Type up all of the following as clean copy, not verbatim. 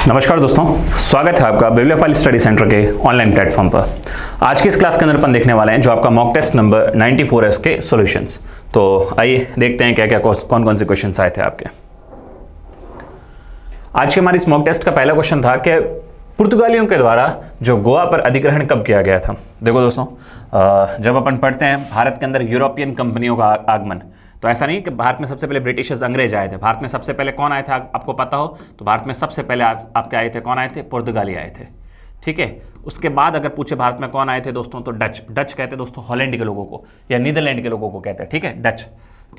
नमस्कार दोस्तों, स्वागत है आपका बिब्लियोफाइल स्टडी सेंटर के ऑनलाइन प्लेटफॉर्म पर। आज की इस क्लास के अंदर अपन देखने वाले हैं जो आपका मॉक टेस्ट नंबर 94S के सॉल्यूशंस। तो आइए देखते हैं क्या क्या कौन कौन से क्वेश्चंस आए थे आपके। आज के हमारी इस मॉक टेस्ट का पहला क्वेश्चन था कि पुर्तगालियों के द्वारा जो गोवा पर अधिग्रहण कब किया गया था। देखो दोस्तों, जब अपन पढ़ते हैं भारत के अंदर यूरोपियन कंपनियों का आगमन, तो ऐसा नहीं कि भारत में सबसे पहले ब्रिटिशर्स अंग्रेज आए थे। भारत में सबसे पहले कौन आए थे आपको पता हो तो भारत में सबसे पहले आपके आए थे, कौन आए थे? पुर्तगाली आए थे। ठीक है, उसके बाद अगर पूछे भारत में कौन आए थे दोस्तों, तो डच कहते हैं दोस्तों हॉलैंड के लोगों को, या नीदरलैंड के लोगों को कहते हैं। ठीक है, डच।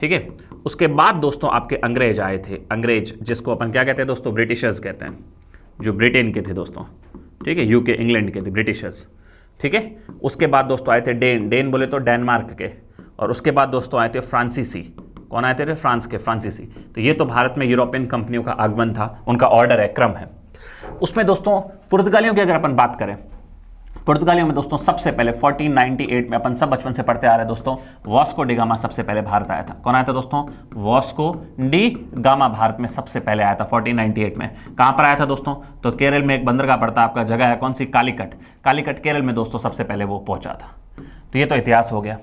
ठीक है, उसके बाद दोस्तों आपके अंग्रेज आए थे। अंग्रेज जिसको अपन क्या कहते हैं दोस्तों? ब्रिटिशर्स कहते हैं, जो ब्रिटेन के थे दोस्तों। ठीक है, यूके इंग्लैंड के थे ब्रिटिशर्स। ठीक है, उसके बाद दोस्तों आए थे डेन बोले तो डेनमार्क के, और उसके बाद दोस्तों आए थे फ्रांसीसी। कौन आए थे? फ्रांस के, फ्रांसीसी। तो ये तो भारत में यूरोपियन कंपनियों का आगमन था, उनका ऑर्डर है, क्रम है। उसमें दोस्तों पुर्तगालियों की अगर अपन बात करें, पुर्तगालियों में दोस्तों सबसे पहले 1498 में, अपन सब बचपन से पढ़ते आ रहे हैं दोस्तों, वास्को डी गामा सबसे पहले भारत आया था। कौन आया था दोस्तों? वास्को डी गामा भारत में सबसे पहले आया था 1498 में। कहां पर आया था दोस्तों? तो केरल में एक बंदरगाह पड़ता है आपका, जगह है कौन सी? कालीकट केरल में दोस्तों सबसे पहले वो पहुंचा था। तो ये तो इतिहास हो गया।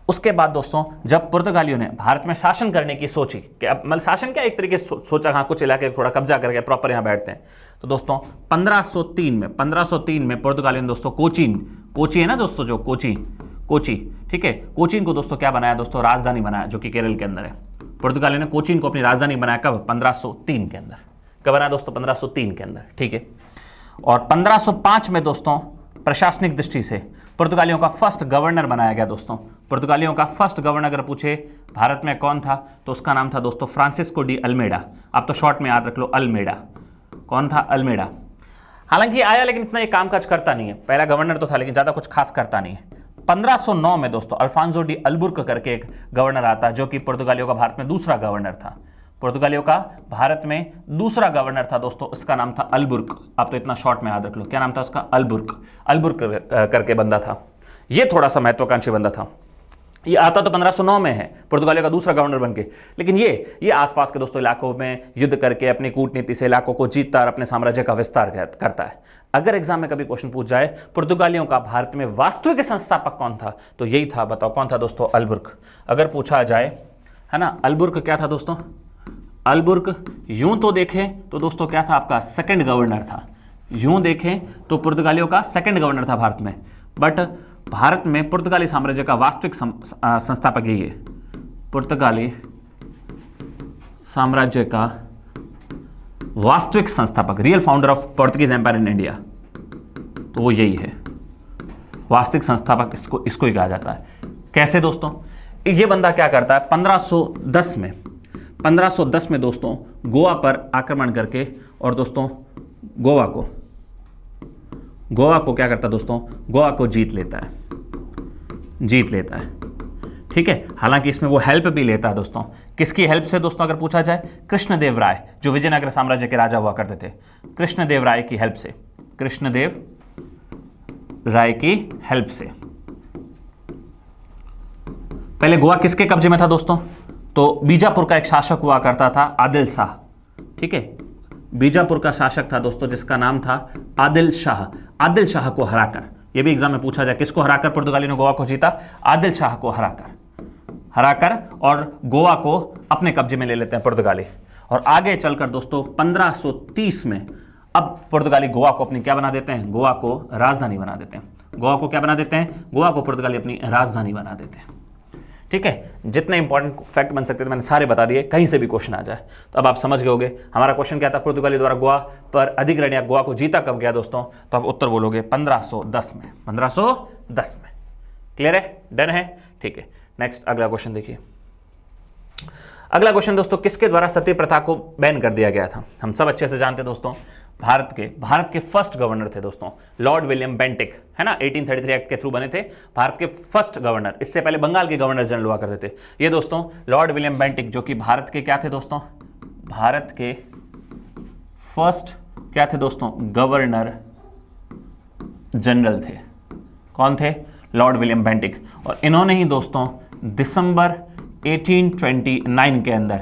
उसके बाद दोस्तों जब पुर्तगालियों ने भारत में शासन करने की सोची, कि अब मतलब शासन क्या, एक तरीके से सोचा हाँ कुछ इलाके थोड़ा कब्जा करके प्रॉपर यहाँ बैठते हैं, तो दोस्तों 1503 में पुर्तगालियों ने दोस्तों कोची है ना दोस्तों, जो कोची, ठीक है, कोचीन को दोस्तों क्या बनाया दोस्तों? राजधानी बनाया, जो कि केरल के अंदर है। पुर्तगालियों ने कोचीन को अपनी राजधानी बनाया कब? 1503 के अंदर। कब बनाया दोस्तों? 1503 के अंदर। ठीक है, और 1505 में दोस्तों प्रशासनिक दृष्टि से पुर्तगालियों का फर्स्ट गवर्नर बनाया गया दोस्तों। पुर्तगालियों का फर्स्ट गवर्नर अगर पूछे भारत में कौन था, तो उसका नाम था दोस्तों फ्रांसिस्को डी अल्मेडा। आप तो शॉर्ट में याद रख लो, अल्मेडा। कौन था? अल्मेडा। हालांकि आया, लेकिन इतना ये कामकाज करता नहीं है। पहला गवर्नर तो था, लेकिन ज्यादा कुछ खास करता नहीं है। 1509 में दोस्तों अल्फांसो डी अल्बुर्क करके एक गवर्नर आता है, जो कि पुर्तगालियों का भारत में दूसरा गवर्नर था। पुर्तगालियों का भारत में दूसरा गवर्नर था दोस्तों, उसका नाम था अल्बुर्क। आप तो इतना शॉर्ट में याद रख लो, क्या नाम था उसका? अल्बुर्क करके बंदा था। ये थोड़ा सा महत्वाकांक्षी बंदा था। ये आता तो 1509 में है, पुर्तगालियों का दूसरा गवर्नर बनके, लेकिन ये आसपास के दोस्तों इलाकों में युद्ध करके अपनी कूटनीति से इलाकों को जीतता और अपने साम्राज्य का विस्तार करता है। अगर एग्जाम में कभी क्वेश्चन पूछ जाए पुर्तगालियों का भारत में वास्तविक संस्थापक कौन था, तो यही था, बताओ कौन था दोस्तों? अल्बुर्क। अगर पूछा जाए, है ना, अल्बुर्क क्या था दोस्तों? अल्बुर्क यूं तो देखें तो दोस्तों क्या था आपका? सेकंड गवर्नर था। यूं देखें तो पुर्तगालियों का सेकंड गवर्नर था भारत में, बट भारत में पुर्तगाली साम्राज्य का वास्तविक संस्थापक यही है। पुर्तगाली साम्राज्य का वास्तविक संस्थापक, real founder of Portuguese empire in India, तो वो यही है, वास्तविक संस्थापक इसको ही कहा जाता है। कैसे दोस्तों? ये बंदा क्या करता है? 1510 में दोस्तों गोवा पर आक्रमण करके, और दोस्तों गोवा को क्या करता है दोस्तों? गोवा को जीत लेता है। ठीक है, हालांकि इसमें वो हेल्प भी लेता है दोस्तों। किसकी हेल्प से दोस्तों? अगर पूछा जाए, कृष्णदेव राय, जो विजयनगर साम्राज्य के राजा हुआ करते थे, कृष्णदेव राय की हेल्प से। पहले गोवा किसके कब्जे में था दोस्तों? तो बीजापुर का एक शासक हुआ करता था, आदिल शाह। ठीक है, बीजापुर का शासक था दोस्तों, जिसका नाम था आदिल शाह को हराकर, यह भी एग्जाम में पूछा जाए, किसको हराकर पुर्तगाली ने गोवा को जीता? आदिल शाह को हराकर और गोवा को अपने कब्जे में ले लेते हैं पुर्तगाली। और आगे चलकर दोस्तों 1530 में अब पुर्तगाली गोवा को अपनी क्या बना देते हैं? गोवा को राजधानी बना देते हैं। गोवा को क्या बना देते हैं? गोवा को पुर्तगाली अपनी राजधानी बना देते हैं। ठीक है, जितने इंपॉर्टेंट फैक्ट बन सकते थे मैंने सारे बता दिए, कहीं से भी क्वेश्चन आ जाए तो अब आप समझ गए होंगे हमारा क्वेश्चन क्या था। पुर्तगाली द्वारा गोवा पर अधिग्रहण या गोवा को जीता कब गया दोस्तों? तो आप उत्तर बोलोगे 1510 में। 1510 में। क्लियर है? डन है? ठीक है, नेक्स्ट अगला क्वेश्चन देखिए। अगला क्वेश्चन दोस्तों, किसके द्वारा सती प्रथा को बैन कर दिया गया था? हम सब अच्छे से जानते हैं दोस्तों, भारत के फर्स्ट गवर्नर थे दोस्तों लॉर्ड विलियम बेंटिक, है ना, 1833 एक्ट के थ्रू बने थे भारत के फर्स्ट गवर्नर। इससे पहले बंगाल के गवर्नर जनरल हुआ करते थे ये दोस्तों लॉर्ड विलियम बेंटिक, जो कि भारत के क्या थे दोस्तों? भारत के फर्स्ट क्या थे दोस्तों? गवर्नर जनरल थे। कौन थे? Lord William Bentinck. और इन्होंने ही दोस्तों दिसंबर 1829 के अंदर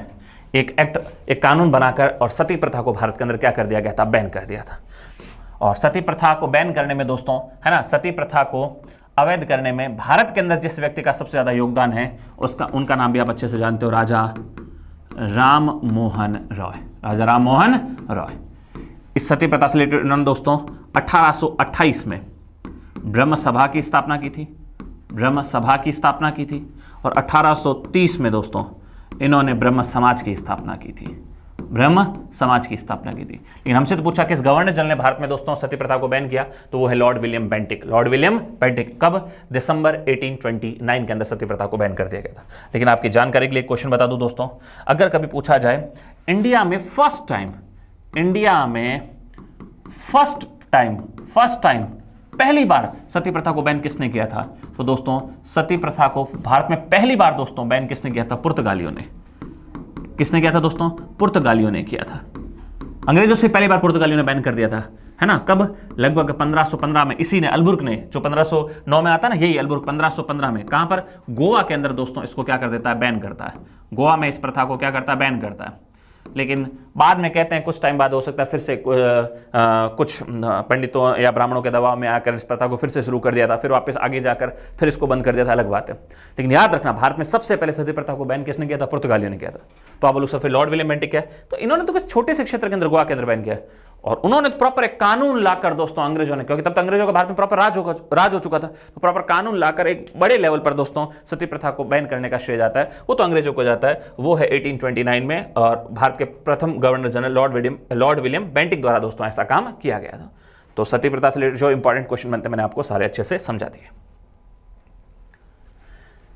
एक कानून बनाकर और सती प्रथा को भारत के अंदर क्या कर दिया गया था, बैन कर दिया था। और सती प्रथा को बैन करने में दोस्तों, है ना, सती प्रथा को अवैध करने में भारत के अंदर जिस व्यक्ति का सबसे ज्यादा योगदान है उनका नाम भी आप अच्छे से जानते हो, राजा राम मोहन रॉय। राजा राम मोहन रॉय। इस सती प्रथा से रिलेटेड उन्होंने दोस्तों 1828 में ब्रह्म सभा की स्थापना की थी, ब्रह्म सभा की स्थापना की थी। और 1830 में दोस्तों इन्होंने ब्रह्म समाज की स्थापना की थी, ब्रह्म समाज की स्थापना की थी। लेकिन हमसे तो पूछा किस गवर्नर जनरल ने भारत में दोस्तों सती प्रथा को बैन किया, तो वो है Lord William Bentinck. Lord William Bentinck कब, दिसंबर 1829 के अंदर सती प्रथा को बैन कर दिया गया था। लेकिन आपकी जानकारी के लिए क्वेश्चन बता दूं दोस्तों, अगर कभी पूछा जाए इंडिया में फर्स्ट टाइम पहली बार सती प्रथा को बैन किसने किया था, तो दोस्तों सती प्रथा को भारत में पहली बार दोस्तों बैन किसने किया था, पुर्तगालियों ने। किसने किया था दोस्तों, पुर्तगालियों ने किया था। अंग्रेजों से पहली बार पुर्तगालियों ने बैन कर दिया था, है ना, कब, लगभग 1515 में। इसी ने अल्बुर्क ने, जो 1509 में आता है ना, यही अल्बुर्क 1515 में, कहां पर, गोवा के अंदर दोस्तों इसको क्या कर देता है, बैन करता है। गोवा में इस प्रथा को क्या करता है, बैन करता है। लेकिन बाद में कहते हैं कुछ टाइम बाद हो सकता है फिर से कुछ पंडितों या ब्राह्मणों के दबाव में आकर इस प्रथा को फिर से शुरू कर दिया था, फिर वापस आगे जाकर फिर इसको बंद कर दिया था, अलग बात है। लेकिन याद रखना, भारत में सबसे पहले सती प्रथा को बैन किसने किया था, पुर्तगालियों ने किया था। तो आप बोलो सर फिर लॉर्ड विलियम बेंटिक है, तो इन्होंने तो कुछ छोटे से क्षेत्र के अंदर, गोवा के अंदर बैन किया, और उन्होंने प्रॉपर एक कानून लाकर दोस्तों अंग्रेजों ने, क्योंकि तब तक अंग्रेजों का भारत में प्रॉपर राज हो चुका था, तो प्रॉपर कानून लाकर एक बड़े लेवल पर दोस्तों सती प्रथा को बैन करने का श्रेय जाता है, वो तो अंग्रेजों को जाता है, वो है 1829 में। और भारत के प्रथम governor general Lord William Bentinck द्वारा दोस्तों ऐसा काम किया गया था। तो सती प्रथा से जो इंपॉर्टेंट क्वेश्चन बनते हैं मैंने आपको सारे अच्छे से समझा दिए।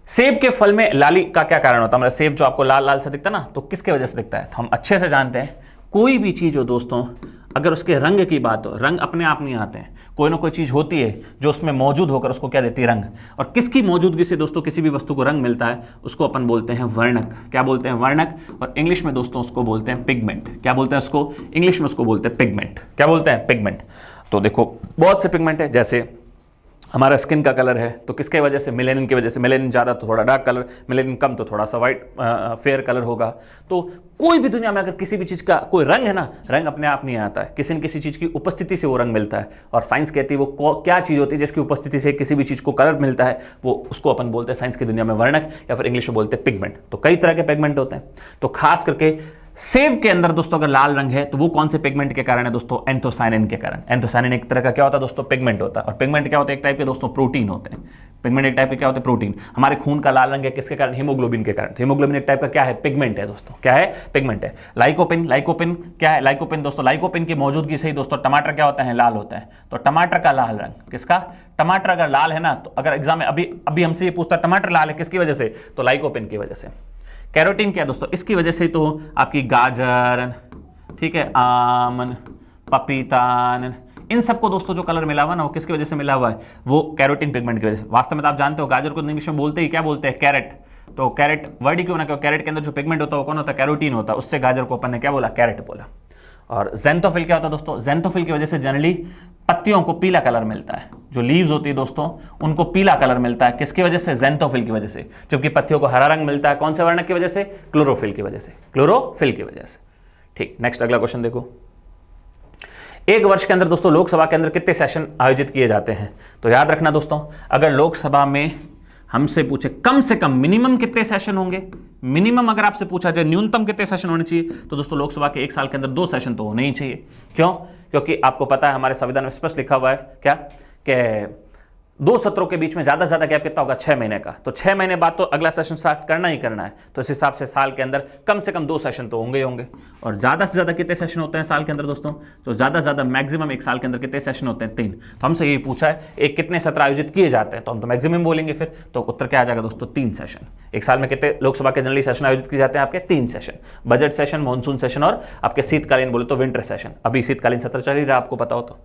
सेब के फल में लाली का क्या कारण होता है, मतलब सेब जो आपको लाल लाल से दिखता है ना, तो किसके वजह से दिखता है, तो हम अच्छे से जानते हैं, कोई भी चीज हो दोस्तों, अगर उसके रंग की बात हो, रंग अपने आप नहीं आते हैं, कोई ना कोई चीज होती है जो उसमें मौजूद होकर उसको क्या देती है, रंग। और किसकी मौजूदगी से दोस्तों किसी भी वस्तु को रंग मिलता है, उसको अपन बोलते हैं वर्णक। क्या बोलते हैं, वर्णक। और इंग्लिश में दोस्तों उसको बोलते हैं पिगमेंट। क्या बोलते हैं उसको, इंग्लिश में उसको बोलते हैं पिगमेंट। क्या बोलते हैं, पिगमेंट। तो देखो बहुत से पिगमेंट है, जैसे हमारा स्किन का कलर है, तो किसके वजह से, मेलेनिन की वजह से। मेलेनिन ज़्यादा तो थोड़ा डार्क कलर, मेलेनिन कम तो थोड़ा सा वाइट फेयर कलर होगा। तो कोई भी दुनिया में अगर किसी भी चीज़ का कोई रंग है ना, रंग अपने आप नहीं आता है, किसी न किसी चीज़ की उपस्थिति से वो रंग मिलता है। और साइंस कहती है वो क्या चीज़ होती है जिसकी उपस्थिति से किसी भी चीज़ को कलर मिलता है, वो उसको अपन बोलते हैं साइंस की दुनिया में वर्णक, या फिर इंग्लिश में बोलते हैं पिगमेंट। तो कई तरह के पिगमेंट होते हैं, तो खास करके सेब के अंदर दोस्तों अगर लाल रंग है तो वो कौन से पिगमेंट के कारण है दोस्तों, एंथोसायनिन के कारण। एंथोसायनिन एक तरह का क्या होता है दोस्तों, पिगमेंट होता है। और पिगमेंट क्या होता है, एक टाइप के दोस्तों प्रोटीन होते हैं। पिगमेंट एक टाइप के क्या होते हैं, प्रोटीन। हमारे खून का लाल रंग है किसके कारण, हीमोग्लोबिन के कारण। तो हीमोग्लोबिन एक टाइप का क्या है, पिगमेंट है दोस्तों। क्या है, पिगमेंट है। लाइकोपिन क्या है, लाइकोपिन दोस्तों, लाइकोपिन की मौजूदगी से ही दोस्तों टमाटर क्या होता है, लाल होता है। तो टमाटर का लाल रंग किसका, टमाटर अगर लाल है ना, तो अगर एग्जाम में अभी हमसे ये पूछता है टमाटर लाल है किसकी वजह से, तो लाइकोपिन की वजह से। कैरोटीन क्या है दोस्तों, इसकी वजह से तो आपकी गाजर, ठीक है, आम, पपीता, इन सबको दोस्तों जो कलर मिला हुआ ना, वो किसकी वजह से मिला हुआ है, वो कैरोटीन पिगमेंट की वजह से। वास्तव में तो आप जानते हो गाजर को इंग्लिश में बोलते ही क्या बोलते हैं, कैरेट। तो कैरेट वर्ड ही क्यों ना, कैरेट के अंदर जो पिगमेंट होता है वो कौन होता है, कैरोटीन होता है। उससे गाजर को अपन ने क्या बोला, कैरेट बोला। और ज़ेंथोफिल क्या होता है दोस्तों, ज़ेंथोफिल की वजह से जनरली पत्तियों को पीला कलर मिलता है। जो लीव्स होती है दोस्तों उनको पीला कलर मिलता है, किसकी वजह से, ज़ेंथोफिल की वजह से। जबकि पत्तियों को हरा रंग मिलता है कौन से वर्णक की वजह से, क्लोरोफिल की वजह से, क्लोरोफिल की वजह से। ठीक, नेक्स्ट अगला क्वेश्चन देखो। एक वर्ष के अंदर दोस्तों लोकसभा के अंदर कितने सेशन आयोजित किए जाते हैं, तो याद रखना दोस्तों, अगर लोकसभा में हमसे पूछे कम से कम मिनिमम कितने सेशन होंगे, मिनिमम अगर आपसे पूछा जाए न्यूनतम कितने सेशन होने चाहिए, तो दोस्तों लोकसभा के एक साल के अंदर 2 सेशन तो होने ही चाहिए। क्यों, क्योंकि आपको पता है हमारे संविधान में स्पष्ट लिखा हुआ है क्या, कि 2 सत्रों के बीच में ज्यादा से ज्यादा गैप कितना होगा, 6 महीने का। तो 6 महीने बाद तो अगला सेशन स्टार्ट करना ही करना है, तो इस हिसाब से साल के अंदर कम से कम 2 सेशन तो होंगे ही होंगे। और ज्यादा से ज्यादा कितने सेशन होते हैं साल के अंदर दोस्तों, तो ज्यादा से ज्यादा मैक्सिमम एक साल के अंदर कितने सेशन होते हैं, 3। तो हमसे यही पूछा है एक कितने सत्र आयोजित किए जाते हैं, तो हम तो मैक्सिमम बोलेंगे फिर, तो उत्तर क्या आ जाएगा दोस्तों, 3 सेशन। एक साल में कितने लोकसभा के जनरली सेशन आयोजित किए जाते हैं, आपके 3 session, budget session, monsoon session और आपके शीतकालीन बोले तो विंटर सेशन। अभी शीतकालीन सत्र चल ही रहा, आपको पता हो तो।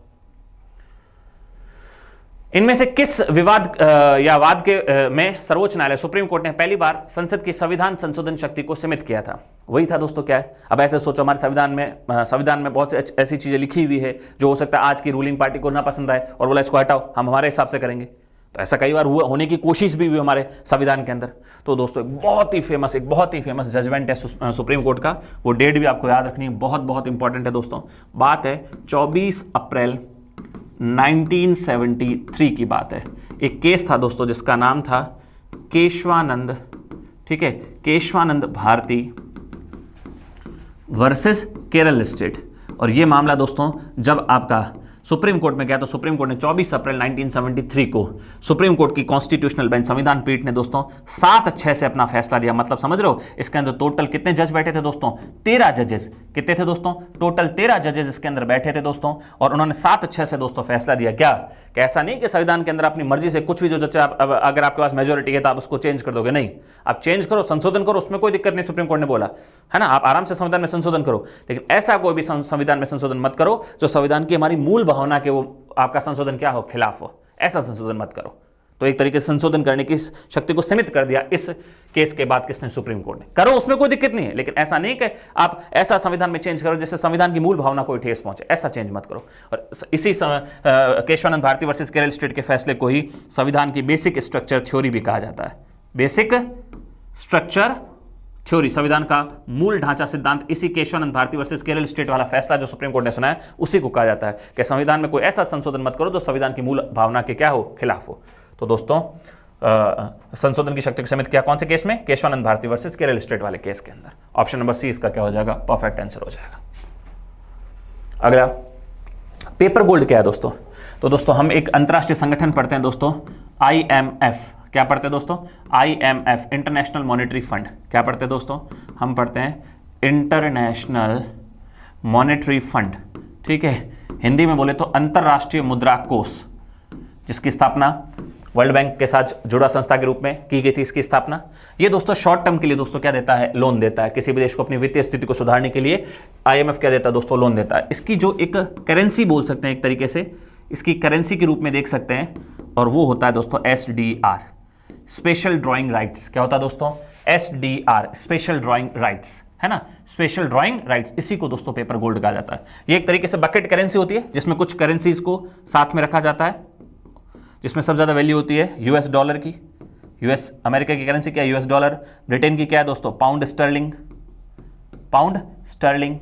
इनमें से किस विवाद या वाद के में सर्वोच्च न्यायालय सुप्रीम कोर्ट ने पहली बार संसद की संविधान संशोधन शक्ति को सीमित किया था, वही था दोस्तों क्या है। अब ऐसे सोचो, हमारे संविधान में बहुत सी ऐसी चीजें लिखी हुई है जो हो सकता है आज की रूलिंग पार्टी को ना पसंद आए और बोला इसको हटाओ, हम हमारे हिसाब से करेंगे। तो ऐसा कई बार हुआ, होने की कोशिश भी हुई हमारे संविधान के अंदर। तो दोस्तों एक बहुत ही फेमस जजमेंट है सुप्रीम कोर्ट का, वो डेट भी आपको याद रखनी है, बहुत बहुत इंपॉर्टेंट है दोस्तों। बात है 24 अप्रैल 1973 की बात है। एक केस था दोस्तों जिसका नाम था केशवानंद, ठीक है, केशवानंद भारती वर्सेस केरल स्टेट। और ये मामला दोस्तों जब आपका सुप्रीम कोर्ट में गया तो सुप्रीम कोर्ट ने 24 अप्रैल 1973 को सुप्रीम कोर्ट की कॉन्स्टिट्यूशनल बेंच संविधान पीठ ने दोस्तों 7-6 से अपना फैसला दिया। मतलब समझ रहे हो, इसके अंदर टोटल कितने जज बैठे थे दोस्तों? 13 जजेस। कितने थे दोस्तों? टोटल 13 जजेस इसके अंदर बैठे थे दोस्तों, और उन्होंने 7-6 से दोस्तों फैसला दिया। क्या कि ऐसा नहीं कि संविधान के अंदर अपनी मर्जी से कुछ भी जो जज अगर आपके पास मेजोरिटी है तो आप उसको चेंज कर दोगे, नहीं, आप चेंज करो, संशोधन करो, उसमें कोई दिक्कत नहीं, सुप्रीम कोर्ट ने बोला है ना, आप आराम से संविधान में संशोधन करो, लेकिन ऐसा कोई भी संविधान में संशोधन मत करो जो संविधान की हमारी मूल भावना के वो आपका संशोधन क्या हो, खिलाफ हो, ऐसा संशोधन मत करो। तो एक तरीके से संशोधन करने की शक्ति को सीमित कर दिया इस केस के बाद किसने? सुप्रीम कोर्ट ने। करो, उसमें कोई दिक्कत नहीं है, लेकिन ऐसा नहीं कि आप ऐसा संविधान में चेंज करो जिससे संविधान की मूल भावना को ठेस पहुंचे, ऐसा चेंज मत करो। और इसी केशवानंद भारती वर्सेस केरल स्टेट के फैसले को ही संविधान की बेसिक स्ट्रक्चर थ्योरी भी कहा जाता है। बेसिक स्ट्रक्चर थ्योरी, संविधान का मूल ढांचा सिद्धांत, इसी केशवानंद भारती वर्सेस केरल स्टेट वाला फैसला जो सुप्रीम कोर्ट ने सुना है उसी को कहा जाता है कि संविधान में कोई ऐसा संशोधन मत करो जो संविधान की मूल भावना के क्या हो, खिलाफ हो। तो दोस्तों संशोधन की शक्ति को सीमित किया कौन से केस में? केशवानंद भारती वर्सेस केरल स्टेट वाले केस के अंदर। ऑप्शन नंबर सी इसका क्या हो जाएगा? परफेक्ट आंसर हो जाएगा। अगला पेपर गोल्ड क्या है दोस्तों? तो दोस्तों हम एक अंतरराष्ट्रीय संगठन पढ़ते हैं दोस्तों, IMF। क्या पढ़ते हैं दोस्तों? IMF, international monetary fund. क्या पढ़ते हैं दोस्तों? हम पढ़ते हैं इंटरनेशनल मॉनेटरी फंड, ठीक है, हिंदी में बोले तो अंतरराष्ट्रीय मुद्रा कोष, जिसकी स्थापना वर्ल्ड बैंक के साथ जुड़ा संस्था के रूप में की गई थी। इसकी स्थापना ये दोस्तों शॉर्ट टर्म के लिए दोस्तों क्या देता है? लोन देता है। किसी भी देश को अपनी वित्तीय स्थिति को सुधारने के लिए IMF क्या देता है दोस्तों? लोन देता है। इसकी जो एक करेंसी बोल सकते हैं, एक तरीके से इसकी करेंसी के रूप में देख सकते हैं, और वो होता है दोस्तों SDR, स्पेशल ड्राइंग राइट्स। क्या होता है दोस्तों? SDR, स्पेशल ड्राइंग राइट्स, है ना, स्पेशल ड्राइंग राइट्स। इसी को दोस्तों पेपर गोल्ड कहा जाता है। ये एक तरीके से बकेट करेंसी होती है जिसमें कुछ करेंसीज को साथ में रखा जाता है, जिसमें सबसे ज्यादा वैल्यू होती है US डॉलर की। US अमेरिका की करेंसी क्या है? US dollar. ब्रिटेन की क्या है दोस्तों? पाउंड स्टर्लिंग, पाउंड स्टर्लिंग,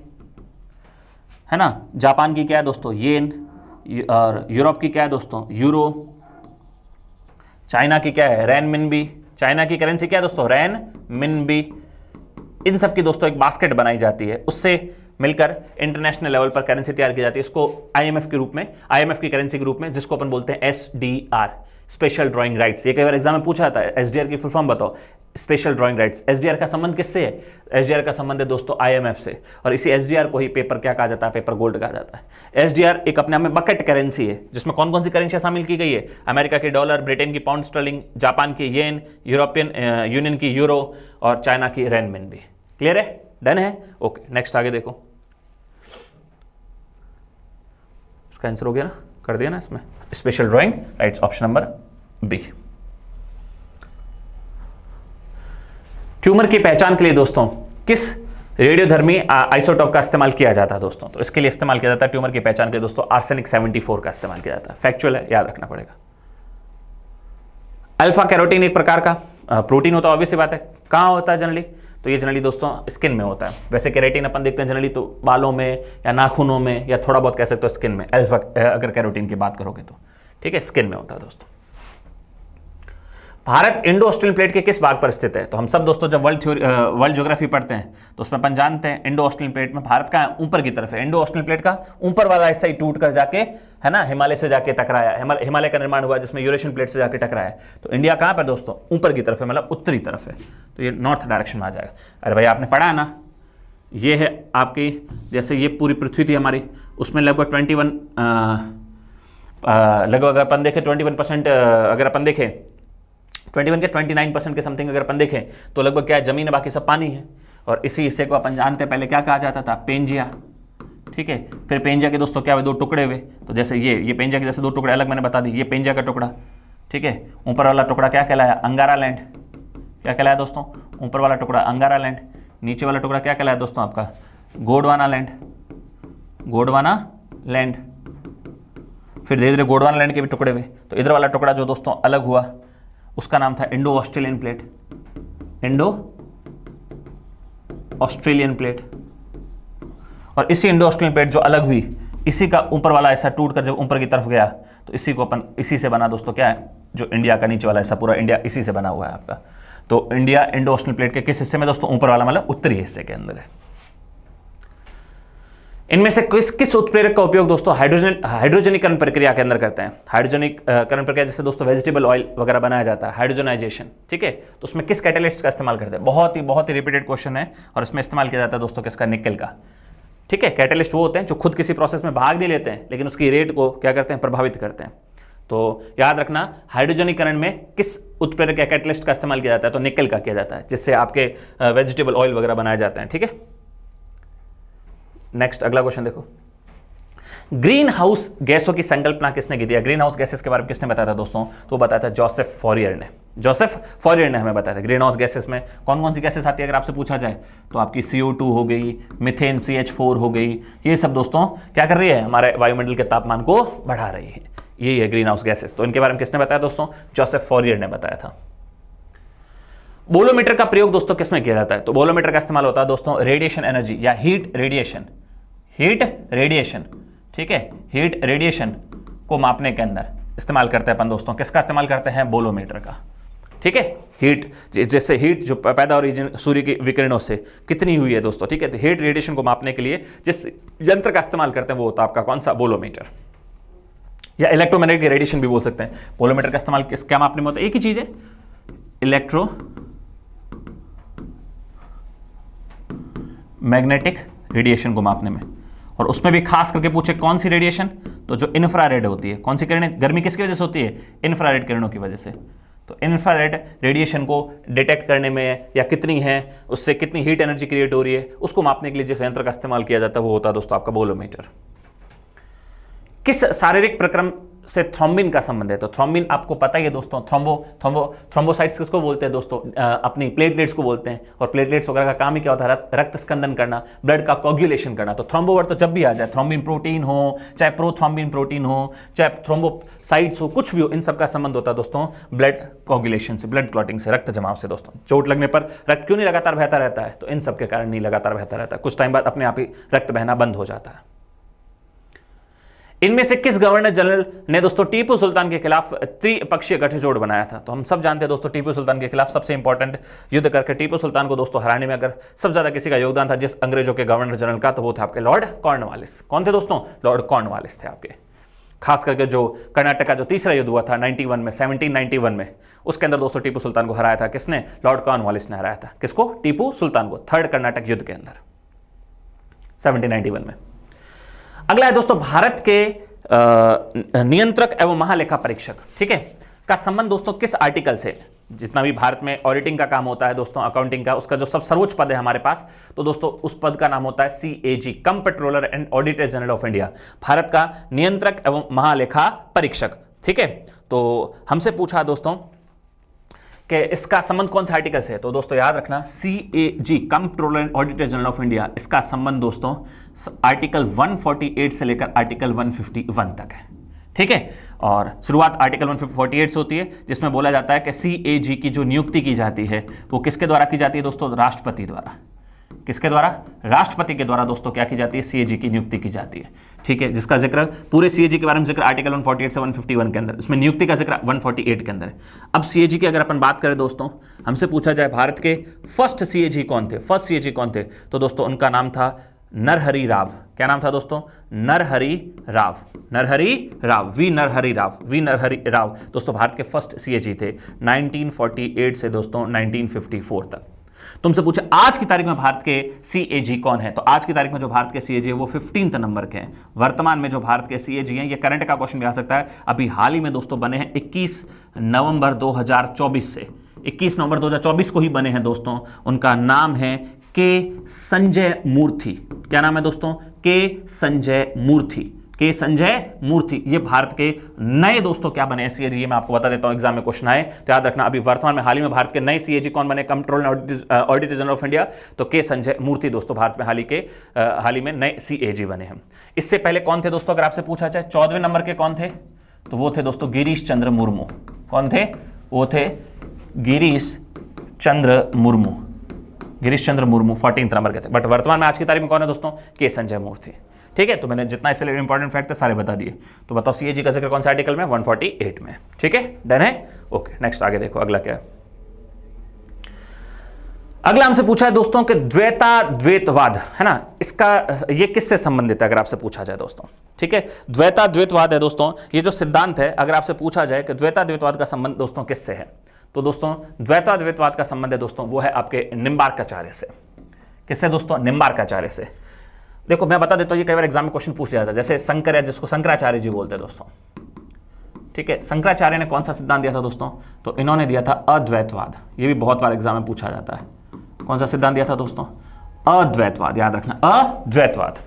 है ना। जापान की क्या है दोस्तों? येन। और यूरोप की क्या है दोस्तों? यूरो। चाइना की क्या है? रेनमिनबी। चाइना की करेंसी क्या है दोस्तों? रेनमिनबी। इन सब की दोस्तों एक बास्केट बनाई जाती है, उससे मिलकर इंटरनेशनल लेवल पर करेंसी तैयार की जाती है। इसको IMF के रूप में, IMF की करेंसी के रूप में, जिसको अपन बोलते हैं SDR, स्पेशल ड्राइंग राइट्स। ये कई बार एग्जाम में पूछा जाता है, SDR की फुल फॉर्म बताओ, स्पेशल ड्राइंग राइट्स। SDR का संबंध किससे है? SDR का संबंध है दोस्तों IMF से, और इसी SDR को ही पेपर क्या कहा जाता है? पेपर गोल्ड कहा जाता है। SDR एक अपने आप में बकेट करेंसी है, जिसमें कौन कौन सी करेंसियां शामिल की गई है? अमेरिका की डॉलर, ब्रिटेन की पाउंड स्टर्लिंग, जापान की येन, यूरोपियन यूनियन की यूरो, और चाइना की रेनमिनबी। क्लियर है? डन है? ओके, नेक्स्ट आगे देखो। इसका आंसर हो गया ना, कर दिया ना इसमें, special drawing rights, option number B. Tumour की पहचान के लिए दोस्तों किस रेडियोधर्मी आइसोटोप का इस्तेमाल किया जाता है दोस्तों? तो इसके लिए इस्तेमाल किया जाता है ट्यूमर की पहचान के लिए दोस्तों आर्सेनिक 74 का इस्तेमाल किया जाता है। फैक्चुअल है, याद रखना पड़ेगा। अल्फा कैरोटीन एक प्रकार का प्रोटीन होता है, ऑब्वियस सी बात है। कहाँ होता है जनरली? तो ये जनरली दोस्तों स्किन में होता है। वैसे कैरोटीन अपन देखते हैं जनरली तो बालों में या नाखूनों में, या थोड़ा बहुत कह सकते हो स्किन में। अल्फा अगर कैरोटीन की बात करोगे तो, ठीक है, स्किन में होता है दोस्तों। भारत इंडो ऑस्ट्रेलियन प्लेट के किस भाग पर स्थित है? तो हम सब दोस्तों जब वर्ल्ड ज्योग्राफी पढ़ते हैं तो उसमें अपन जानते हैं इंडो ऑस्ट्रेलियन प्लेट में भारत का ऊपर की तरफ है। इंडो ऑस्ट्रेलियन प्लेट का ऊपर वाला हिस्सा ही टूट कर जाके, है ना, हिमालय से जाके टकराया, हिमालय का निर्माण हुआ जिसमें यूरेशियन प्लेट से जाके टकराया। तो इंडिया कहाँ पर दोस्तों? ऊपर की तरफ है, मतलब उत्तरी तरफ है, तो ये नॉर्थ डायरेक्शन में आ जाएगा। अरे भाई आपने पढ़ा है ना, ये है आपकी, जैसे ये पूरी पृथ्वी थी हमारी, उसमें लगभग 21 लगभग अपन देखें 21%, अगर अपन देखें 21 के 29% के समथिंग अगर अपन देखें तो लगभग क्या है? जमीन है, बाकी सब पानी है। और इसी हिस्से को अपन जानते हैं पहले क्या कहा जाता था? पेंजिया, ठीक है। फिर पेंजिया के दोस्तों क्या हुए? दो टुकड़े हुए। तो जैसे ये पेंजिया के जैसे दो टुकड़े अलग मैंने बता दी, ये पेंजिया का टुकड़ा, ठीक है। ऊपर वाला टुकड़ा क्या कहलाया? अंगारा लैंड। क्या कहलाया दोस्तों? ऊपर वाला टुकड़ा अंगारा लैंड। नीचे वाला टुकड़ा क्या कहलाया दोस्तों? आपका गोंडवाना लैंड, गोंडवाना लैंड। फिर धीरे धीरे गोंडवाना लैंड के भी टुकड़े हुए। तो इधर वाला टुकड़ा जो दोस्तों अलग हुआ उसका नाम था Indo Australian plate, Indo Australian plate. और इसी इंडो ऑस्ट्रेलियन प्लेट जो अलग हुई, इसी का ऊपर वाला ऐसा टूट कर जब ऊपर की तरफ गया तो इसी को अपन, इसी से बना दोस्तों क्या है, जो इंडिया का नीचे वाला ऐसा पूरा इंडिया इसी से बना हुआ है आपका। तो इंडिया इंडो ऑस्ट्रेलियन प्लेट के किस हिस्से में दोस्तों, ऊपर वाला मतलब उत्तरी हिस्से के अंदर है। इनमें से किस उत्प्रेरक का उपयोग दोस्तों हाइड्रोजनीकरण प्रक्रिया के अंदर करते हैं? हाइड्रोजनीकरण प्रक्रिया जैसे दोस्तों वेजिटेबल ऑयल वगैरह बनाया जाता है, हाइड्रोजनाइजेशन, ठीक है। तो उसमें किस कैटलिस्ट का इस्तेमाल करते हैं? बहुत ही रिपीटेड क्वेश्चन है और इसमें इस्तेमाल किया जाता है दोस्तों किसका? निकेल का, ठीक है। कैटलिस्ट वो होते हैं जो खुद किसी प्रोसेस में भाग नहीं लेते हैं लेकिन उसकी रेट को क्या करते हैं, प्रभावित करते हैं। तो याद रखना हाइड्रोजनीकरण में किस उत्प्रेरक या कैटलिस्ट का इस्तेमाल किया जाता है? तो निकेल का किया जाता है, जिससे आपके वेजिटेबल ऑयल वगैरह बनाए जाते हैं, ठीक है। नेक्स्ट अगला क्वेश्चन देखो, ग्रीन हाउस गैसों की संकल्पना किसने की थी? ग्रीन हाउस गैसेस के बारे में किसने बताया था दोस्तों? तो बताया था जोसेफ फॉरियर ने। जोसेफ फॉरियर ने हमें बताया था ग्रीन हाउस गैसेस में कौन कौन सी गैसेस आती है अगर आपसे पूछा जाए तो आपकी CO2 हो गई, मीथेन CH4 हो गई, ये सब दोस्तों क्या कर रही है, हमारे वायुमंडल के तापमान को बढ़ा रही है, यही है ग्रीन हाउस गैसेस। तो इनके बारे में किसने बताया दोस्तों? जोसेफ फॉरियर ने बताया था। बोलोमीटर का प्रयोग दोस्तों किसमें किया जाता है? तो बोलोमीटर का इस्तेमाल होता है दोस्तों रेडिएशन एनर्जी या हीट रेडिएशन, ठीक है, हीट रेडिएशन को मापने के अंदर इस्तेमाल करते हैं अपन दोस्तों। किसका इस्तेमाल करते हैं? बोलोमीटर का, ठीक है। हीट, जैसे हीट जो पैदा हो रही है सूर्य की विकिरणों से कितनी हुई है दोस्तों, ठीक है। तो हीट रेडिएशन को मापने के लिए जिस यंत्र का इस्तेमाल करते हैं वो होता है आपका कौन सा? बोलोमीटर, या इलेक्ट्रोमैग्नेटिक रेडिएशन भी बोल सकते हैं। बोलोमीटर का इस्तेमाल क्या मापने में होता है? एक ही चीज है, इलेक्ट्रो मैग्नेटिक रेडिएशन को मापने में। और उसमें भी खास करके पूछे कौन सी रेडिएशन? तो जो इंफ्रारेड होती है। कौन सी किरणें? गर्मी किसकी वजह से होती है? इंफ्रारेड किरणों की वजह से। तो इंफ्रारेड रेडिएशन को डिटेक्ट करने में या कितनी है, उससे कितनी हीट एनर्जी क्रिएट हो रही है, उसको मापने के लिए जिस यंत्र का इस्तेमाल किया जाता है वो होता है दोस्तों आपका बोलोमीटर। किस शारीरिक प्रक्रम से थ्रोम्बिन का संबंध है? तो थ्रोम्बिन आपको पता ही है दोस्तों, थ्रोम्बोसाइट्स किसको बोलते हैं दोस्तों? अपनी प्लेटलेट्स को बोलते हैं। और प्लेटलेट्स वगैरह का काम ही क्या होता है? रक्त स्कंदन करना, ब्लड का कोगुलेशन करना। तो थ्रोम्बो वर्ड तो जब भी आ जाए, थ्रोम्बिन प्रोटीन हो, चाहे प्रोथ्रोम्बिन प्रोटीन हो, चाहे थ्रोम्बोसाइट्स हो, कुछ भी हो, इन सबका संबंध होता है दोस्तों ब्लड कोगुलेशन से, ब्लड क्लॉटिंग से, रक्त जमाव से। दोस्तों चोट लगने पर रक्त क्यों नहीं लगातार बहता रहता है? तो इन सब के कारण नहीं लगातार बहता रहता है, कुछ टाइम बाद अपने आप ही रक्त बहना बंद हो जाता है। इनमें से किस गवर्नर जनरल ने दोस्तों टीपू सुल्तान के खिलाफ त्रिपक्षीय गठजोड़ बनाया था? तो हम सब जानते हैं दोस्तों टीपू सुल्तान के खिलाफ सबसे इंपॉर्टेंट युद्ध करके टीपू सुल्तान को दोस्तों हराने में अगर सबसे ज्यादा किसी का योगदान था जिस अंग्रेजों के गवर्नर जनरल का, तो वो था आपके लॉर्ड कॉर्नवालिस। कौन थे दोस्तों? लॉर्ड कॉर्नवालिस थे आपके। खास करके जो कर्नाटक का जो तीसरा युद्ध हुआ था 1791 में, उसके अंदर दोस्तों टीपू सुल्तान को हराया था किसने? लॉर्ड कॉर्नवालिस ने हराया था। किसको? टीपू सुल्तान को, थर्ड कर्नाटक युद्ध के अंदर 1791 में। अगला है दोस्तों भारत के नियंत्रक एवं महालेखा परीक्षक, ठीक है, का संबंध दोस्तों किस आर्टिकल से? जितना भी भारत में ऑडिटिंग का काम होता है दोस्तों, अकाउंटिंग का, उसका जो सब सर्वोच्च पद है हमारे पास, तो दोस्तों उस पद का नाम होता है CAG, comptroller and auditor general of India, Bharat का नियंत्रक एवं महालेखा परीक्षक, ठीक है। तो हमसे पूछा दोस्तों कि इसका संबंध कौन सा आर्टिकल से है? तो दोस्तों याद रखना CAG, comptroller and auditor general of India, इसका संबंध दोस्तों आर्टिकल 148 से लेकर आर्टिकल 151 तक है, ठीक है। और शुरुआत आर्टिकल 148 से होती है जिसमें बोला जाता है कि CAG की जो नियुक्ति की जाती है वो किसके द्वारा की जाती है दोस्तों? राष्ट्रपति द्वारा। किसके द्वारा? राष्ट्रपति के द्वारा दोस्तों क्या की जाती है? CAG की नियुक्ति की जाती है, ठीक है। जिसका जिक्र पूरे CAG के बारे में जिक्र आर्टिकल 148 से 151 के अंदर, इसमें नियुक्ति का जिक्र 148 के अंदर है। अब CAG की अगर अपन बात करें दोस्तों, हमसे पूछा जाए भारत के फर्स्ट CAG कौन थे? फर्स्ट CAG कौन थे? तो दोस्तों उनका नाम था नरहरि राव। क्या नाम था दोस्तों? नरहरि राव, वी नरहरि राव दोस्तों भारत के फर्स्ट CAG थे 1948 से दोस्तों 1954 तक। तुमसे पूछे आज की तारीख में भारत के CAG कौन है? तो आज की तारीख में जो भारत के CAG है वो 15 नंबर के हैं। वर्तमान में जो भारत के CAG हैं, ये करंट का क्वेश्चन भी आ सकता है, अभी हाल ही में दोस्तों बने हैं 21 नवंबर 2024 से, 21 नवंबर 2024 को ही बने हैं दोस्तों। उनका नाम है के संजय मूर्ति। क्या नाम है दोस्तों? के संजय मूर्ति, के संजय मूर्ति, ये भारत के नए दोस्तों क्या बने सीएजी, ये मैं आपको बता देता हूं, एग्जाम में क्वेश्चन आए तो याद रखना। अभी वर्तमान में हाल ही में भारत के नए सीएजी कौन बने, controller auditor general of India, तो के संजय मूर्ति दोस्तों भारत में हाल ही में नए सीएजी बने हैं। इससे पहले कौन थे दोस्तों, अगर आपसे पूछा जाए 14वें नंबर के कौन थे, तो वो थे दोस्तों गिरीश चंद्र मुर्मू। कौन थे, वो थे गिरीश चंद्र मुर्मू, गिरीश चंद्र मुर्मू 14th नंबर के थे। बट वर्तमान में आज की तारीख में कौन है दोस्तों, के संजय मूर्ति। ठीक है, तो मैंने जितना इससे इंपॉर्टेंट फैक्ट थे सारे बता दिए। तो बताओ सीएजी का जिक्र कौन सा आर्टिकल में, 148 में। ठीक है, डन है, ओके। नेक्स्ट आगे देखो, अगला क्या है। अगला हमसे पूछा है दोस्तों कि द्वैताद्वैतवाद है ना, इसका ये किससे संबंधित है अगर आपसे पूछा जाए दोस्तों। ठीक है, द्वैताद्वैतवाद है दोस्तों, ये जो सिद्धांत है, अगर आपसे पूछा जाए कि द्वैताद्वैतवाद का संबंध दोस्तों किससे है, तो दोस्तों द्वैताद्वैतवाद का संबंध है दोस्तों वो है आपके निम्बार्काचार्य से। किससे दोस्तों, निम्बार्काचार्य से। देखो मैं बता देता हूँ, ये कई बार एग्जाम में क्वेश्चन पूछ लिया जाता है, जैसे शंकर है जिसको शंकराचार्य जी बोलते हैं दोस्तों। ठीक है, शंकराचार्य ने कौन सा सिद्धांत दिया था दोस्तों, तो इन्होंने दिया था अद्वैतवाद। ये भी बहुत बार एग्जाम में पूछा जाता है, कौन सा सिद्धांत दिया था दोस्तों, अद्वैतवाद, याद रखना अद्वैतवाद।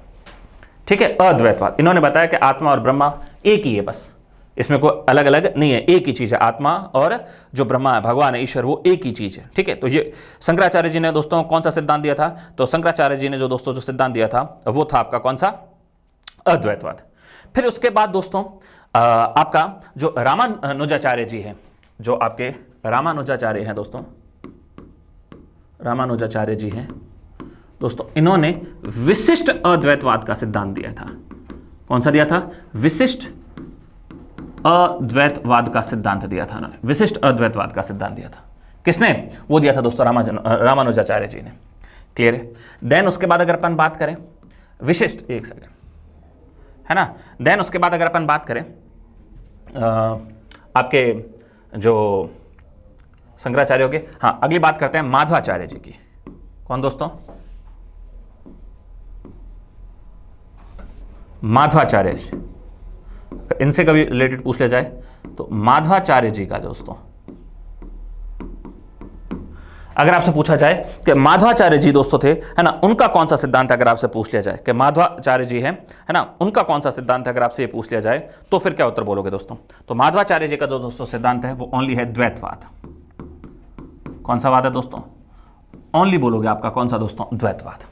ठीक है, अद्वैतवाद। इन्होंने बताया कि आत्मा और ब्रह्मा एक ही है, बस इसमें कोई अलग अलग नहीं है, एक ही चीज है। आत्मा और जो ब्रह्मा है, भगवान है, ईश्वर, वो एक ही चीज है। ठीक है, तो ये शंकराचार्य जी ने दोस्तों कौन सा सिद्धांत दिया था, तो शंकराचार्य जी ने जो दोस्तों जो सिद्धांत दिया था वो था आपका कौन सा, अद्वैतवाद। फिर उसके बाद दोस्तों आपका जो रामानुजाचार्य जी है, जो आपके रामानुजाचार्य हैं दोस्तों, रामानुजाचार्य जी हैं दोस्तों, इन्होंने विशिष्ट अद्वैतवाद का सिद्धांत दिया था। कौन सा दिया था, विशिष्ट अद्वैतवाद का सिद्धांत दिया था उन्होंने, विशिष्ट अद्वैतवाद का सिद्धांत दिया था। किसने, वो दिया था दोस्तों रामानुजाचार्य जी ने। क्लियर है। देन उसके बाद अगर अपन बात करें विशिष्ट, एक सेकेंड है ना, देन उसके बाद अगर अपन बात करें आपके जो शंकराचार्य हो गए, हाँ अगली बात करते हैं माधवाचार्य जी की। कौन दोस्तों, माधवाचार्य जी, इनसे कभी रिलेटेड पूछ लिया जाए तो माधवाचार्य जी का दोस्तों, अगर आपसे पूछा जाए कि माधवाचार्य जी दोस्तों थे है ना, उनका कौन सा सिद्धांत है, अगर आपसे पूछ लिया जाए कि माधवाचार्य जी है ना, उनका कौन सा सिद्धांत है, अगर आपसे ये पूछ लिया जाए तो फिर क्या उत्तर बोलोगे दोस्तों, तो माधवाचार्य जी का जो दोस्तों सिद्धांत है वो ओनली है द्वैतवाद। कौन सा वाद है दोस्तों, ओनली बोलोगे आपका कौन सा दोस्तों, द्वैतवाद।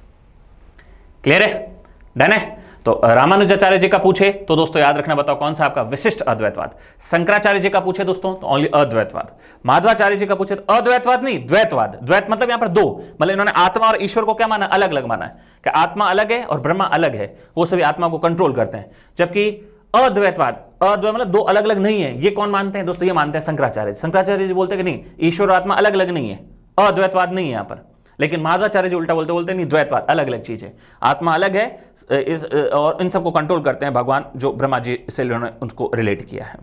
क्लियर है, डन है। तो रामानुजाचार्य जी का पूछे तो दोस्तों याद रखना, बताओ कौन सा आपका, विशिष्ट अद्वैतवाद। शंकराचार्य जी का पूछे दोस्तों तो ओनली अद्वैतवाद। माधवाचार्य जी का पूछे तो अद्वैतवाद नहीं, द्वैतवाद। द्वैत मतलब यहां पर दो, मतलब इन्होंने आत्मा और ईश्वर को क्या माना, अलग अलग माना है, कि आत्मा अलग है और ब्रह्मा अलग है, वो सभी आत्मा को कंट्रोल करते हैं। जबकि अद्वैतवाद, अद्वैत मतलब दो अलग अलग नहीं है, ये कौन मानते हैं दोस्तों, ये मानते हैं शंकराचार्य। शंकराचार्य जी बोलते हैं कि नहीं, ईश्वर और आत्मा अलग अलग नहीं है, अद्वैतवाद नहीं है यहां पर। लेकिन माधवाचार्य जी उल्टा बोलते नहीं, द्वैतवाद, अलग अलग चीज है, आत्मा अलग है और इन सबको कंट्रोल करते हैं भगवान, जो ब्रह्मा जी से उन्होंने उनको रिलेट किया है।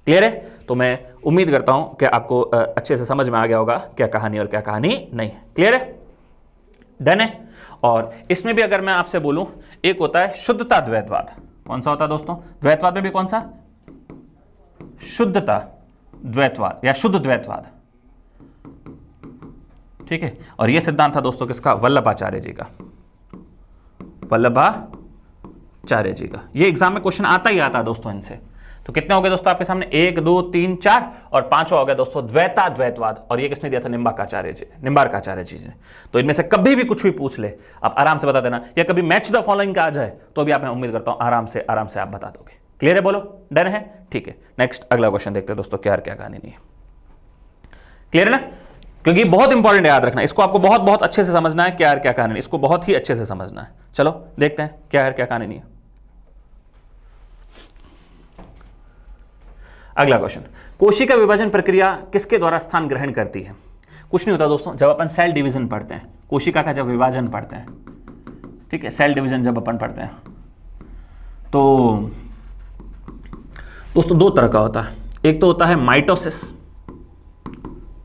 क्लियर है। तो मैं उम्मीद करता हूं कि आपको अच्छे से समझ में आ गया होगा क्या कहानी और क्या कहानी नहीं है। क्लियर है, डन है। और इसमें भी अगर मैं आपसे बोलूं, एक होता है शुद्धता द्वैतवाद। कौन सा होता है दोस्तों, द्वैतवाद में भी कौन सा, शुद्धता द्वैतवाद या शुद्ध द्वैतवाद। ठीक है, और यह सिद्धांत था दोस्तों किसका, वल्लभाचार्य जी का, वल्लभाचार्य जी का। ये एग्जाम में क्वेश्चन आता ही आता है दोस्तों इनसे। तो कितने हो गए दोस्तों आपके सामने, 1 2 3 4 और 5वां हो गया दोस्तों द्वैताद्वैतवाद। और ये किसने दिया था, निम्बार्काचार्य जी ने। तो इनमें से कभी भी कुछ भी पूछ ले आप आराम से बता देना, या कभी मैच द फॉलोइंग का आ जाए तो भी आप, मैं उम्मीद करता हूं आराम से आप बता दोगे। क्लियर है, बोलो डन है, ठीक है। नेक्स्ट अगला क्वेश्चन देखते हैं दोस्तों, क्या कहानी नहीं है। क्लियर है ना, क्योंकि बहुत इंपॉर्टेंट है, याद रखना इसको, आपको बहुत बहुत अच्छे से समझना है, क्या कहानी नहीं, इसको बहुत ही अच्छे से समझना है। चलो देखते हैं क्या कहानी नहीं है। अगला क्वेश्चन, कोशिका विभाजन प्रक्रिया किसके द्वारा स्थान ग्रहण करती है। कुछ नहीं होता दोस्तों, जब अपन सेल डिवीजन पढ़ते हैं, कोशिका का जब विभाजन पढ़ते हैं, ठीक है, सेल डिवीजन जब अपन पढ़ते हैं तो दोस्तों दो तरह का होता है। एक तो होता है माइटोसिस,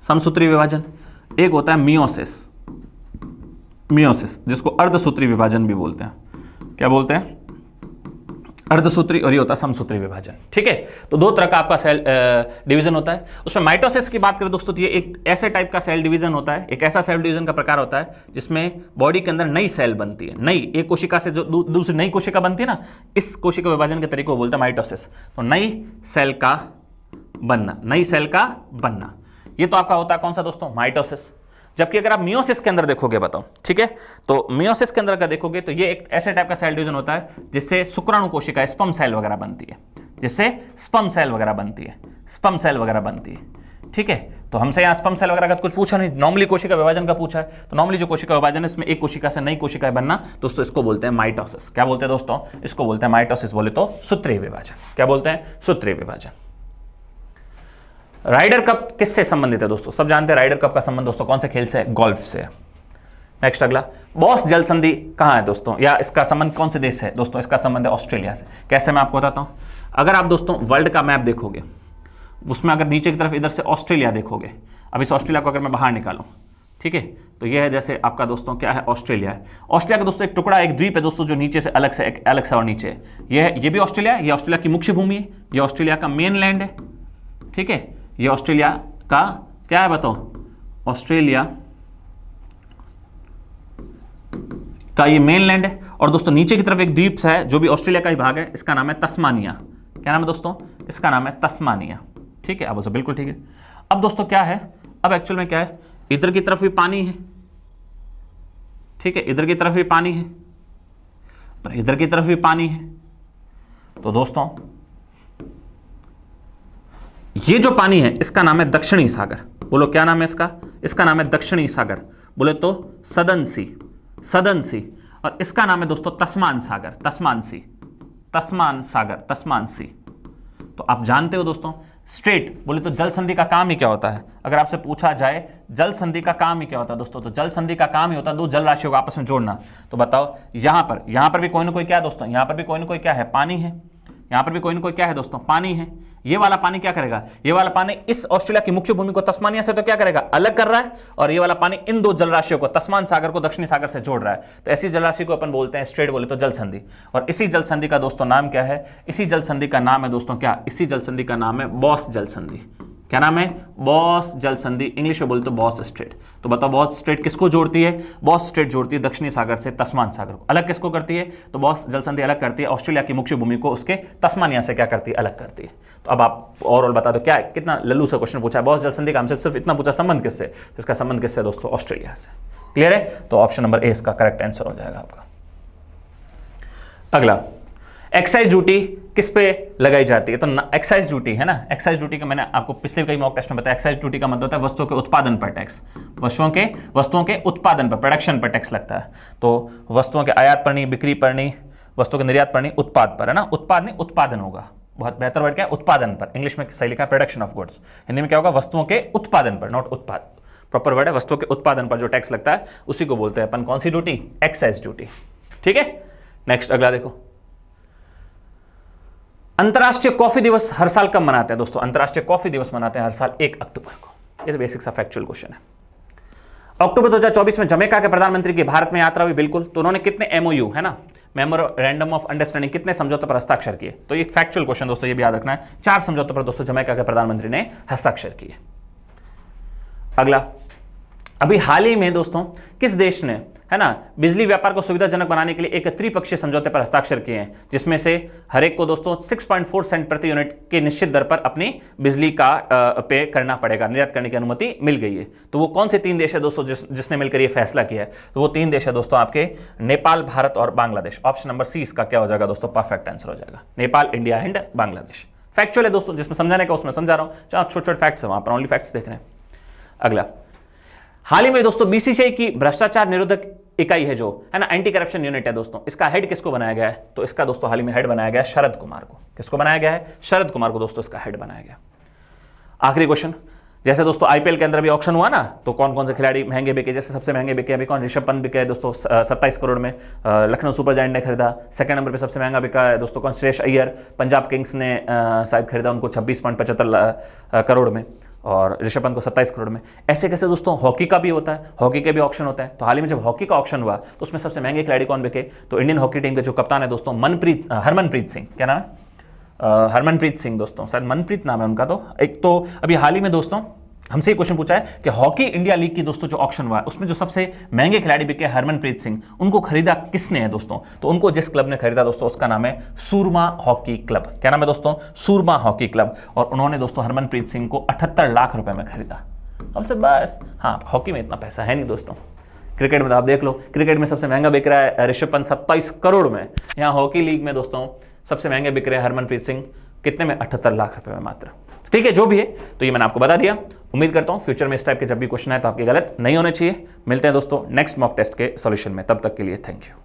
समसूत्री विभाजन, एक होता है मियोसिस, जिसको अर्धसूत्री विभाजन भी बोलते हैं। क्या बोलते हैं, अर्धसूत्री और ये होता है समसूत्री विभाजन। ठीक है, तो दो तरह का आपका सेल डिवीजन होता है। उसमें माइटोसिस की बात करें दोस्तों, तो ये एक ऐसे टाइप का सेल डिवीजन होता है, एक ऐसा सेल डिवीजन का प्रकार होता है जिसमें बॉडी के अंदर नई सेल बनती है, नई एक कोशिका से जो दूसरी नई कोशिका बनती है ना, इस कोशिका विभाजन के तरीके को बोलते हैं माइटोसिस। तो नई सेल का बनना, नई सेल का बनना, ये तो आपका होता है कौन सा दोस्तों, माइटोसिस। जबकि अगर आप मियोसिस के अंदर देखोगे, बताओ, ठीक है, तो मियोसिस के अंदर अगर देखोगे तो ये एक ऐसे टाइप का सेल डिवीजन होता है जिससे शुक्राणु कोशिका, स्पर्म सेल वगैरह बनती है, जिससे स्पर्म सेल वगैरह बनती है, स्पर्म सेल वगैरह बनती है। ठीक है, तो हमसे यहाँ स्पर्म सेल वगैरह का कुछ पूछा नहीं, नॉर्मली कोशिका विभाजन का पूछा है। तो नॉर्मली जो कोशिका विभाजन है इसमें एक कोशिका से नई कोशिका बनना, दोस्तों इसको बोलते हैं माइटोसिस। क्या बोलते हैं दोस्तों, इसको बोलते हैं माइटोसिस, बोले तो सूत्रीय विभाजन। क्या बोलते हैं, सूत्रीय विभाजन। राइडर कप किससे संबंधित है दोस्तों, सब जानते हैं राइडर कप का संबंध दोस्तों कौन से खेल से है, गोल्फ से। नेक्स्ट अगला, बॉस जल संधि कहाँ है दोस्तों, या इसका संबंध कौन से देश से है दोस्तों, इसका संबंध है ऑस्ट्रेलिया से। कैसे, मैं आपको बताता हूँ। अगर आप दोस्तों वर्ल्ड का मैप देखोगे, उसमें अगर नीचे की तरफ इधर से ऑस्ट्रेलिया देखोगे, अब इस ऑस्ट्रेलिया को अगर मैं बाहर निकालूं, ठीक है, तो ये है जैसे आपका दोस्तों क्या है, ऑस्ट्रेलिया है। ऑस्ट्रेलिया का दोस्तों एक टुकड़ा, एक द्वीप है दोस्तों, जो नीचे से अलग से, एक अलग से और नीचे है। ये भी ऑस्ट्रेलिया है, ये ऑस्ट्रेलिया की मुख्य भूमि है, ये ऑस्ट्रेलिया का मेन लैंड है। ठीक है, ये ऑस्ट्रेलिया का क्या है बताओ, ऑस्ट्रेलिया का ये मेनलैंड है। और दोस्तों नीचे की तरफ एक द्वीप है जो भी ऑस्ट्रेलिया का ही भाग है, इसका नाम है तस्मानिया। क्या नाम है दोस्तों, इसका नाम है तस्मानिया। ठीक है, अब बोलो बिल्कुल ठीक है। अब दोस्तों क्या है, अब एक्चुअल में क्या है, इधर की तरफ भी पानी है, ठीक है, इधर की तरफ भी पानी है, और इधर की तरफ भी पानी है। तो दोस्तों ये जो पानी है इसका नाम है दक्षिणी सागर। बोलो क्या नाम है इसका, इसका नाम है दक्षिणी सागर, बोले तो सदन सी, सदन सी। और इसका नाम है दोस्तों तस्मान सागर, तस्मान सी, तस्मान सागर, तस्मान सी। तो आप जानते हो दोस्तों, स्ट्रेट बोले तो जल संधि का काम ही क्या होता है। अगर आपसे पूछा जाए जल संधि का काम ही क्या होता है दोस्तों, तो जल संधि का काम ही होता है दो जल राशियों को आपस में जोड़ना। तो बताओ, यहां पर भी कोई ना कोई क्या है दोस्तों, यहां पर भी कोई ना कोई क्या है, पानी है, यहां पर भी कोई ना कोई क्या है दोस्तों, पानी है। ये वाला पानी क्या करेगा, ये वाला पानी इस ऑस्ट्रेलिया की मुख्य भूमि को तस्मानिया से तो क्या करेगा, अलग कर रहा है, और ये वाला पानी इन दो जलराशियों को, तस्मान सागर को दक्षिणी सागर से जोड़ रहा है। तो ऐसी जलराशि को अपन बोलते हैं स्ट्रेट, बोले तो जल संधि। और इसी जल संधि का दोस्तों नाम क्या है, इसी जल संधि का नाम है दोस्तों क्या, इसी जल संधि का नाम है बॉस जल संधि। क्या नाम है, बॉस जल संधि, इंग्लिश में बोलते बॉस स्ट्रेट। तो बताओ बॉस स्ट्रेट किसको जोड़ती है, बॉस स्ट्रेट जोड़ती है दक्षिणी सागर से तस्मान सागर को। अलग किसको करती है, तो बॉस जल संधि अलग करती है ऑस्ट्रेलिया की मुख्य भूमि को उसके तस्मानिया से क्या करती है, अलग करती है। तो अब आप ओवरऑल बता दो क्या है, कितना लल्लू सा क्वेश्चन पूछा है। बॉस जल संधि का हमसे सिर्फ इतना पूछा, संबंध किससे, तो इसका संबंध किससे दोस्तों, ऑस्ट्रेलिया से। क्लियर है, तो ऑप्शन नंबर ए इसका करेक्ट आंसर हो जाएगा आपका। अगला, एक्साइज ड्यूटी किस पे लगाई जाती है, तो एक्साइज ड्यूटी है ना, एक्साइज ड्यूटी का मैंने आपको पिछले कई मॉक टेस्ट में बताया। एक्साइज ड्यूटी का मतलब होता है वस्तुओं के उत्पादन पर टैक्स, वस्तुओं के उत्पादन पर, प्रोडक्शन पर टैक्स लगता है। तो वस्तुओं के आयात पर नहीं, बिक्री पर नहीं, वस्तुओं के निर्यात पर नहीं, उत्पाद पर है ना, उत्पाद नहीं उत्पादन होगा, बहुत बेहतर वर्ड क्या है, उत्पादन पर। इंग्लिश में सही लिखा है प्रोडक्शन ऑफ गुड्स, हिंदी में क्या होगा, वस्तुओं के उत्पादन पर, नॉट उत्पाद, प्रॉपर वर्ड है, वस्तुओं के उत्पादन पर जो टैक्स लगता है उसी को बोलते हैं अपन कौन सी ड्यूटी, एक्साइज ड्यूटी। ठीक है, नेक्स्ट अगला देखो, अंतर्राष्ट्रीय कॉफी दिवस हर साल कब मनाते हैं दोस्तों, अंतर्राष्ट्रीय कॉफी दिवस मनाते हैं हर साल 1 अक्टूबर को। ये तो बेसिक सा फैक्चुअल क्वेश्चन है। अक्टूबर 2024 में जमैका के प्रधानमंत्री की भारत में यात्रा हुई, बिल्कुल। तो उन्होंने कितने एमओयू है ना, मेमोरेंडम ऑफ अंडरस्टैंडिंग, कितने समझौतों पर हस्ताक्षर किए। तो ये फैक्चुअल क्वेश्चन दोस्तों, ये भी याद रखना है, 4 समझौतों पर दोस्तों जमैका के प्रधानमंत्री ने हस्ताक्षर किए। अगला, अभी हाल ही में दोस्तों किस देश ने है ना बिजली व्यापार को सुविधाजनक बनाने के लिए एक त्रिपक्षीय समझौते पर हस्ताक्षर किए हैं, जिसमें से हर एक को दोस्तों 6.4 सेंट प्रति यूनिट के निश्चित दर पर अपनी बिजली का पे करना पड़ेगा, निर्यात करने की अनुमति मिल गई है। तो वो कौन से 3 देश है दोस्तों जिसने मिलकर ये फैसला किया है, तो वो 3 देश है दोस्तों आपके नेपाल, भारत और बांग्लादेश। ऑप्शन नंबर सी इसका क्या हो जाएगा दोस्तों, परफेक्ट आंसर हो जाएगा, Nepal, India and Bangladesh. Factual है दोस्तों, जिसमें समझाने का उसमें समझा रहा हूँ, चाहे छोटे छोटे फैक्ट्स है वहां पर, ओनली फैक्ट्स देख रहे हैं। अगला, हाल ही में दोस्तों बीसीसीआई की भ्रष्टाचार निरोधक इकाई है जो है ना, एंटी करप्शन यूनिट है दोस्तों, इसका हेड किसको बनाया गया है, तो इसका दोस्तों हाल ही में हेड बनाया गया शरद कुमार को। किसको बनाया गया है, शरद कुमार को दोस्तों इसका हेड बनाया गया। आखिरी क्वेश्चन, जैसे दोस्तों आईपीएल के अंदर भी ऑक्शन हुआ ना, तो कौन कौन से खिलाड़ी महंगे बिके, जैसे सबसे महंगे बिके अभी कौन, ऋषभ पंत बिके है दोस्तों 27 करोड़ में, लखनऊ सुपर जायंट ने खरीदा। सेकंड नंबर पे सबसे महंगा बिका है दोस्तों कौन, श्रेयस अय्यर, पंजाब किंग्स ने शायद खरीदा उनको 26.75 करोड़ में। और ऋषभ पंत को 27 करोड़ में। ऐसे कैसे दोस्तों, हॉकी का भी होता है, हॉकी के भी ऑक्शन होता है। तो हाल ही में जब हॉकी का ऑक्शन हुआ तो उसमें सबसे महंगे खिलाड़ी कौन बिके, तो इंडियन हॉकी टीम के जो कप्तान है दोस्तों हरमनप्रीत सिंह, क्या नाम है, हरमनप्रीत सिंह दोस्तों, शायद मनप्रीत नाम है उनका। तो एक तो अभी हाल ही में दोस्तों हमसे ये क्वेश्चन पूछा है कि हॉकी इंडिया लीग की दोस्तों जो ऑक्शन हुआ है उसमें जो सबसे महंगे खिलाड़ी बिके हरमनप्रीत सिंह, उनको खरीदा किसने है दोस्तों, तो उनको जिस क्लब ने खरीदा दोस्तों उसका नाम है सूरमा हॉकी क्लब। क्या नाम है दोस्तों, सूरमा हॉकी क्लब। और उन्होंने दोस्तों हरमनप्रीत सिंह को 78 लाख रुपए में खरीदा। हमसे बस, हाँ हॉकी में इतना पैसा है नहीं दोस्तों। क्रिकेट में तो आप देख लो, क्रिकेट में सबसे महंगा बिक रहा है ऋषभ पंत 27 करोड़ में। यहाँ हॉकी लीग में दोस्तों सबसे महंगे बिक रहे हैं हरमनप्रीत सिंह, कितने में, 78 लाख रुपए में मात्र। ठीक है, जो भी है तो ये मैंने आपको बता दिया। उम्मीद करता हूं फ्यूचर में इस टाइप के जब भी क्वेश्चन आए तो आपके गलत नहीं होने चाहिए। मिलते हैं दोस्तों नेक्स्ट मॉक टेस्ट के सॉल्यूशन में, तब तक के लिए थैंक यू।